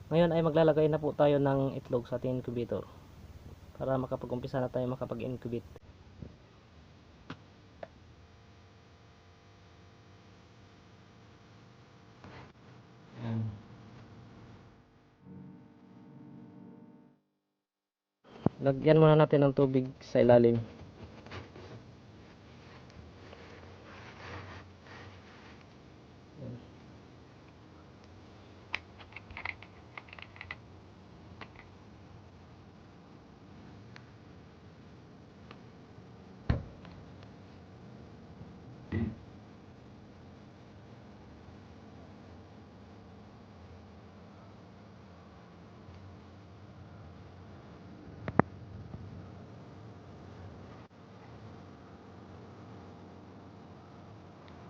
Ngayon ay maglalagay na po tayo ng itlog sa ating incubator para makapag-umpisa na tayo makapag-incubate. Lagyan muna natin ng tubig sa ilalim.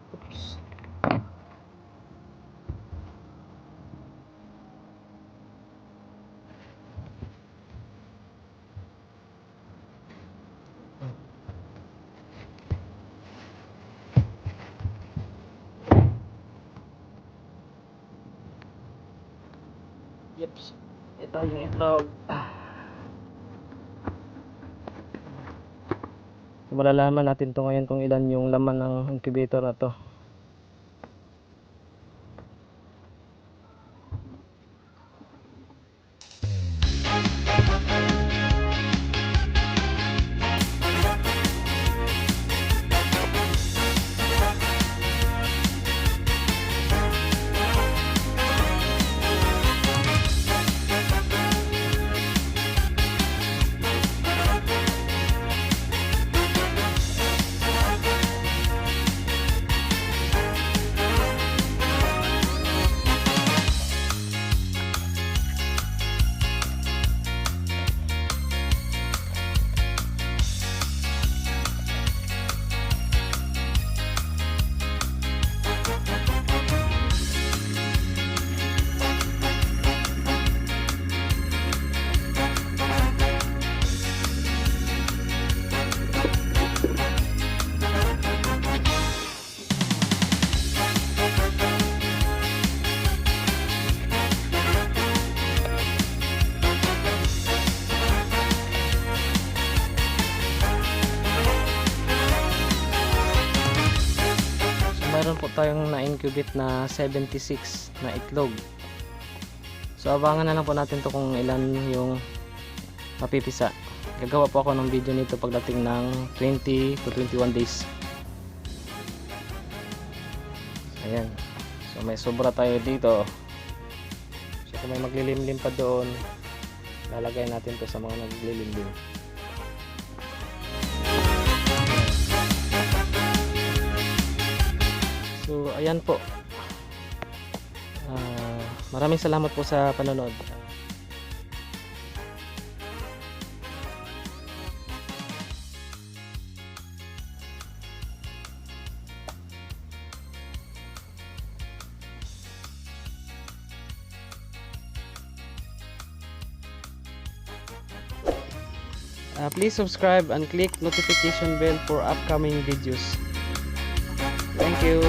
Oops. Yeps. Ito yung itlog. So, malalaman natin to ngayon kung ilan yung laman ng incubator na to. Mayroon po tayong na-incubate na 76 na itlog. So abangan na lang po natin to kung ilan yung mapipisa. Gagawa po ako ng video nito pagdating ng 20 to 21 days. Ayan. So may sobra tayo dito. So kung may maglilimlim pa doon, lalagay natin to sa mga naglilimlim. So ayan po, maraming salamat po sa panonood. Please subscribe and click notification bell for upcoming videos. Thank you.